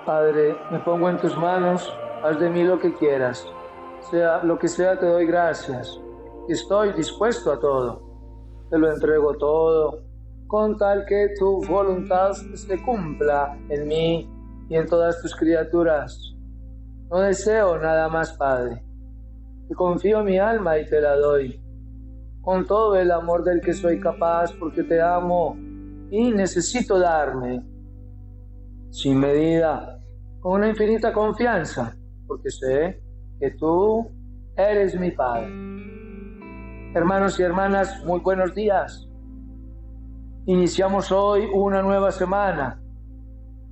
Padre, me pongo en tus manos, haz de mí lo que quieras. Sea lo que sea, te doy gracias. Estoy dispuesto a todo. Te lo entrego todo, con tal que tu voluntad se cumpla en mí y en todas tus criaturas. No deseo nada más, Padre. Te confío mi alma y te la doy, con todo el amor del que soy capaz, porque te amo y necesito darme, sin medida, con una infinita confianza, porque sé que tú eres mi Padre. Hermanos y hermanas, muy buenos días. Iniciamos hoy una nueva semana.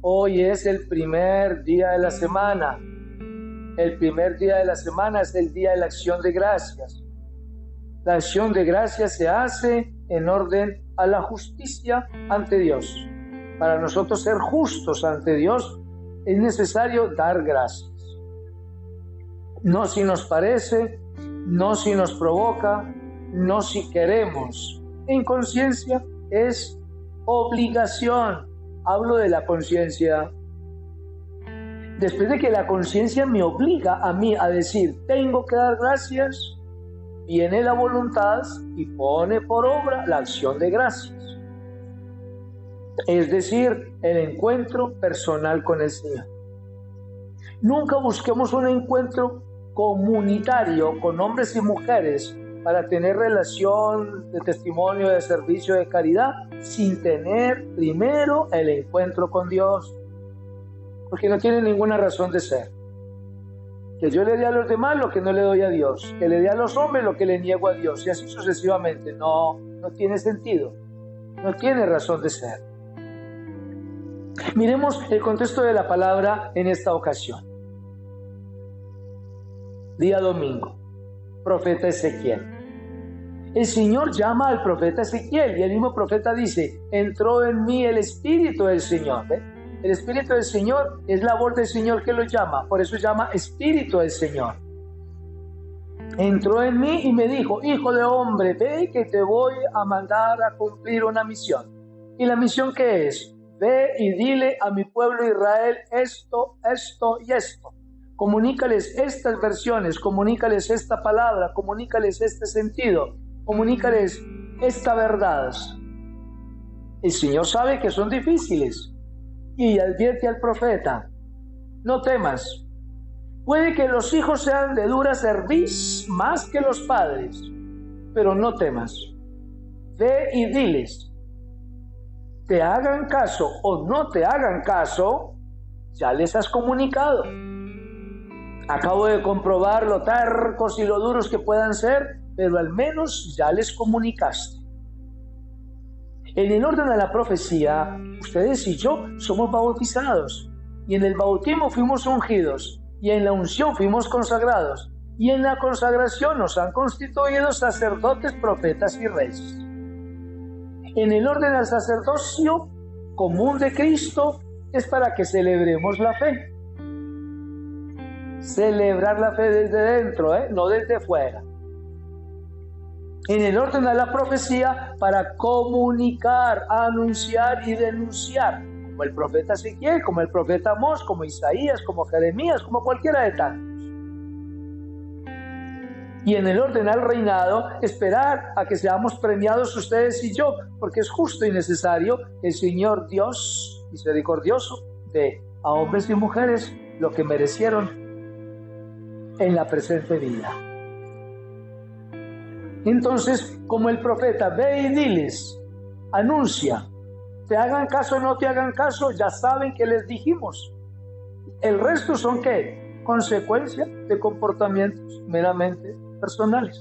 Hoy es el primer día de la semana. El primer día de la semana es el día de la acción de gracias. La acción de gracias se hace en orden a la justicia ante Dios. Para nosotros ser justos ante Dios es necesario dar gracias. No si nos parece, no si nos provoca, no si queremos. En conciencia es obligación. Hablo de la conciencia. Después de que la conciencia me obliga a mí a decir, tengo que dar gracias, viene la voluntad y pone por obra la acción de gracias. Es decir, el encuentro personal con el Señor. Nunca busquemos un encuentro comunitario con hombres y mujeres para tener relación de testimonio, de servicio, de caridad, sin tener primero el encuentro con Dios. Porque no tiene ninguna razón de ser. Que yo le dé a los demás lo que no le doy a Dios, que le dé a los hombres lo que le niego a Dios, y así sucesivamente. No tiene sentido, no tiene razón de ser. Miremos el contexto de la palabra en esta ocasión. Día domingo, profeta Ezequiel. El Señor llama al profeta Ezequiel y el mismo profeta dice, entró en mí el Espíritu del Señor. ¿Ve? El Espíritu del Señor es la voz del Señor que lo llama, por eso llama Espíritu del Señor. Entró en mí y me dijo, hijo de hombre, ve que te voy a mandar a cumplir una misión. ¿Y la misión qué es? Ve y dile a mi pueblo Israel esto, esto y esto. Comunícales estas versiones, comunícales esta palabra, comunícales este sentido, comunícales esta verdad. El Señor sabe que son difíciles. Y advierte al profeta, no temas, puede que los hijos sean de dura cerviz más que los padres, pero no temas, ve y diles, te hagan caso o no te hagan caso, ya les has comunicado. Acabo de comprobar lo tercos y lo duros que puedan ser, pero al menos ya les comunicaste. En el orden de la profecía, ustedes y yo somos bautizados, y en el bautismo fuimos ungidos, y en la unción fuimos consagrados, y en la consagración nos han constituido sacerdotes, profetas y reyes. En el orden del sacerdocio común de Cristo es para que celebremos la fe. Celebrar la fe desde dentro, no desde fuera. En el orden de la profecía para comunicar, anunciar y denunciar, como el profeta Ezequiel, como el profeta Amós, como Isaías, como Jeremías, como cualquiera de tantos. Y en el orden al reinado, esperar a que seamos premiados ustedes y yo, porque es justo y necesario que el Señor Dios misericordioso dé a hombres y mujeres lo que merecieron en la presente vida. Entonces, como el profeta, ve y diles, anuncia, te hagan caso o no te hagan caso, ya saben que les dijimos. El resto son ¿qué? Consecuencia de comportamientos meramente personales.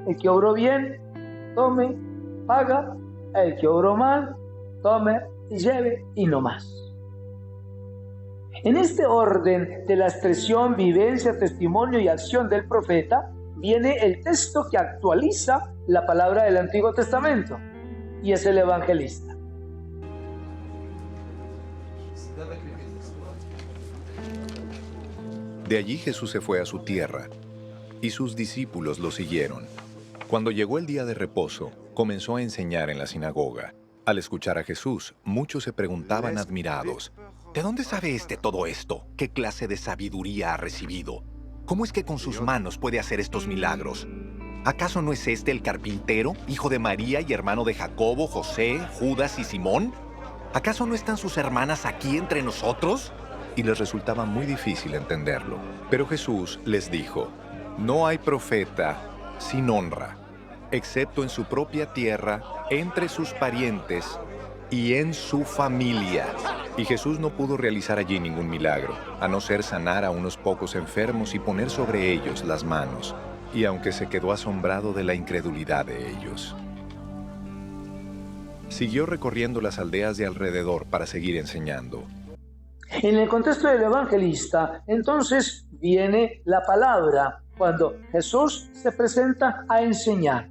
El que obró bien, tome, paga. El que obró mal, tome y lleve y no más. En este orden de la expresión, vivencia, testimonio y acción del profeta, viene el texto que actualiza la palabra del Antiguo Testamento, y es el evangelista. De allí Jesús se fue a su tierra, y sus discípulos lo siguieron. Cuando llegó el día de reposo, comenzó a enseñar en la sinagoga. Al escuchar a Jesús, muchos se preguntaban admirados, ¿De dónde sabe todo esto? ¿Qué clase de sabiduría ha recibido? ¿Cómo es que con sus manos puede hacer estos milagros? ¿Acaso no es este el carpintero, hijo de María y hermano de Jacobo, José, Judas y Simón? ¿Acaso no están sus hermanas aquí entre nosotros? Y les resultaba muy difícil entenderlo. Pero Jesús les dijo: no hay profeta sin honra, excepto en su propia tierra, entre sus parientes y en su familia. Y Jesús no pudo realizar allí ningún milagro, a no ser sanar a unos pocos enfermos y poner sobre ellos las manos. Y aunque se quedó asombrado de la incredulidad de ellos, siguió recorriendo las aldeas de alrededor para seguir enseñando. En el contexto del evangelista, entonces viene la palabra, cuando Jesús se presenta a enseñar.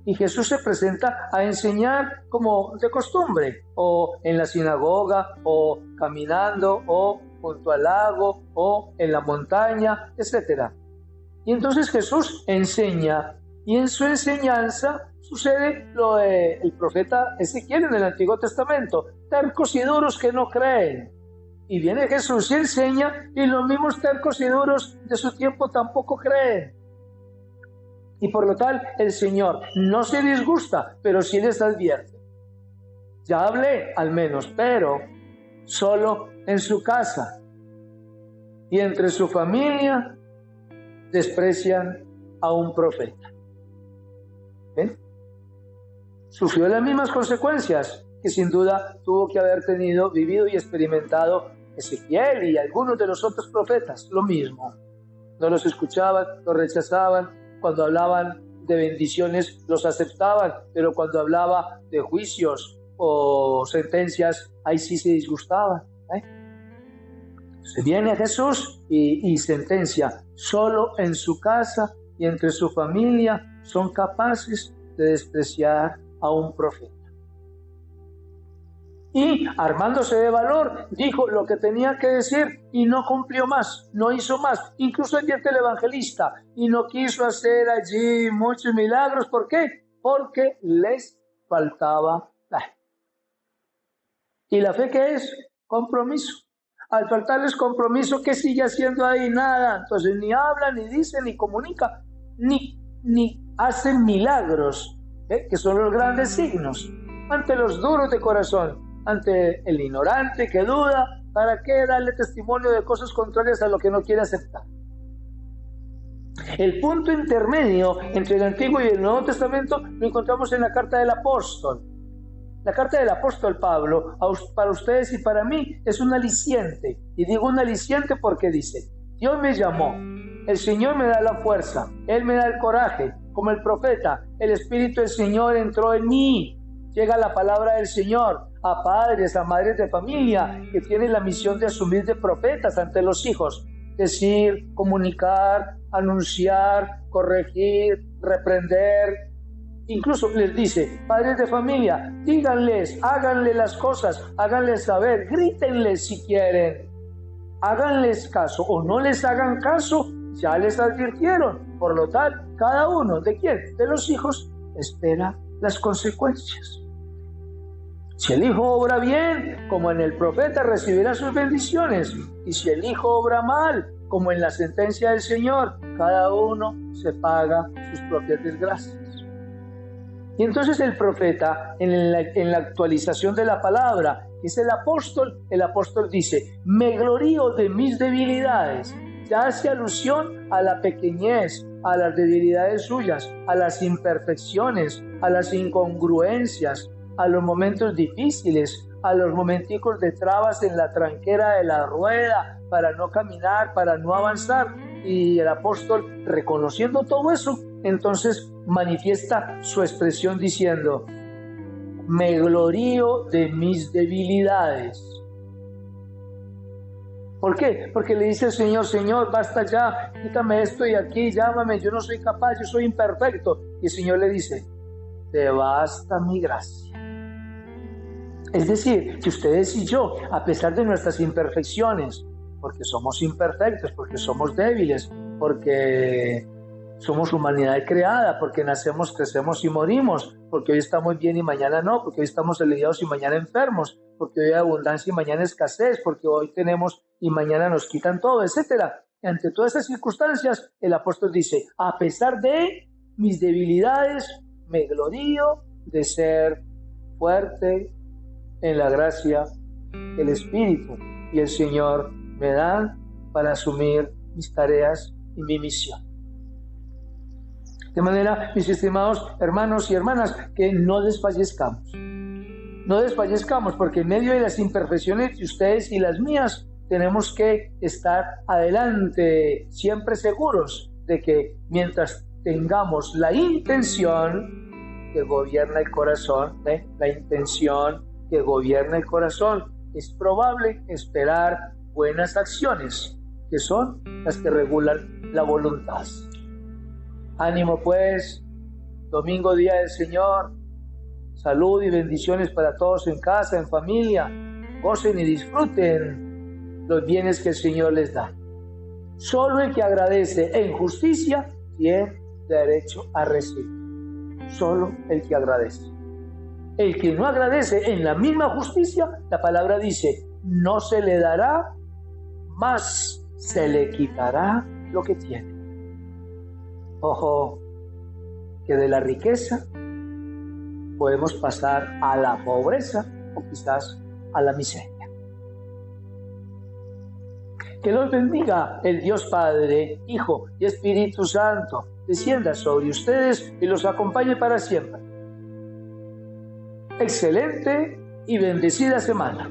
Y Jesús se presenta a enseñar como de costumbre, o en la sinagoga, o caminando, o junto al lago, o en la montaña, etc. Y entonces Jesús enseña, y en su enseñanza sucede lo del profeta Ezequiel en el Antiguo Testamento: tercos y duros que no creen. Y viene Jesús y enseña, y los mismos tercos y duros de su tiempo tampoco creen. Y por lo tal, el Señor no se disgusta, pero sí les advierte: ya hablé al menos, pero solo en su casa y entre su familia desprecian a un profeta. ¿Ven? Sufrió las mismas consecuencias que sin duda tuvo que haber tenido, vivido y experimentado Ezequiel y algunos de los otros profetas. Lo mismo. No los escuchaban, los rechazaban. Cuando hablaban de bendiciones los aceptaban, pero cuando hablaba de juicios o sentencias, ahí sí se disgustaban. Se viene a Jesús y sentencia: solo en su casa y entre su familia son capaces de despreciar a un profeta. Y armándose de valor, dijo lo que tenía que decir y no cumplió más, no hizo más. Incluso advierte el evangelista: y no quiso hacer allí muchos milagros. ¿Por qué? Porque les faltaba la fe. ¿Y la fe qué es? Compromiso. Al faltarles compromiso, ¿qué sigue haciendo ahí? Nada. Entonces ni habla, ni dice, ni comunica, ni hacen milagros, que son los grandes signos. Ante los duros de corazón, ante el ignorante que duda, ¿para qué darle testimonio de cosas contrarias a lo que no quiere aceptar? El punto intermedio entre el Antiguo y el Nuevo Testamento lo encontramos en la carta del apóstol. La carta del apóstol Pablo, para ustedes y para mí, es un aliciente. Y digo un aliciente porque dice: Dios me llamó, el Señor me da la fuerza, Él me da el coraje. Como el profeta, el Espíritu del Señor entró en mí. Llega la palabra del Señor a padres, a madres de familia que tienen la misión de asumir de profetas ante los hijos. Decir, comunicar, anunciar, corregir, reprender. Incluso les dice: padres de familia, díganles, háganle las cosas, háganles saber, grítenles si quieren. Háganles caso o no les hagan caso, ya les advirtieron. Por lo tal, cada uno, ¿de quién? De los hijos, espera las consecuencias. Si el hijo obra bien, como en el profeta, recibirá sus bendiciones. Y si el hijo obra mal, como en la sentencia del Señor, cada uno se paga sus propias desgracias. Y entonces el profeta, en la actualización de la palabra, es el apóstol dice: me glorío de mis debilidades. Ya hace alusión a la pequeñez, a las debilidades suyas, a las imperfecciones, a las incongruencias, a los momentos difíciles, a los momenticos de trabas en la tranquera de la rueda para no caminar, para no avanzar. Y el apóstol, reconociendo todo eso, entonces manifiesta su expresión diciendo: me glorío de mis debilidades. ¿Por qué? Porque le dice el Señor: Señor, basta ya, quítame esto y aquí, llámame, yo no soy capaz, yo soy imperfecto. Y el Señor le dice: te basta mi gracia. Es decir, que ustedes y yo, a pesar de nuestras imperfecciones, porque somos imperfectos, porque somos débiles, porque somos humanidad creada, porque nacemos, crecemos y morimos, porque hoy estamos bien y mañana no, porque hoy estamos aliviados y mañana enfermos, porque hoy hay abundancia y mañana escasez, porque hoy tenemos y mañana nos quitan todo, etcétera. Ante todas estas circunstancias, el apóstol dice, a pesar de mis debilidades, me glorío de ser fuerte en la gracia que el Espíritu y el Señor me dan para asumir mis tareas y mi misión. De manera, mis estimados hermanos y hermanas, que no desfallezcamos. No desfallezcamos, porque en medio de las imperfecciones de ustedes y las mías, tenemos que estar adelante, siempre seguros de que mientras tengamos la intención que gobierna el corazón, la intención que gobierna el corazón, es probable esperar buenas acciones, que son las que regulan la voluntad. Ánimo pues, domingo día del Señor, salud y bendiciones para todos en casa, en familia, gocen y disfruten los bienes que el Señor les da. Solo el que agradece en justicia tiene derecho a recibir. Solo el que agradece. El que no agradece en la misma justicia, la palabra dice, no se le dará, más se le quitará lo que tiene. Ojo, que de la riqueza podemos pasar a la pobreza o quizás a la miseria. Que los bendiga el Dios Padre, Hijo y Espíritu Santo, descienda sobre ustedes y los acompañe para siempre. Excelente y bendecida semana.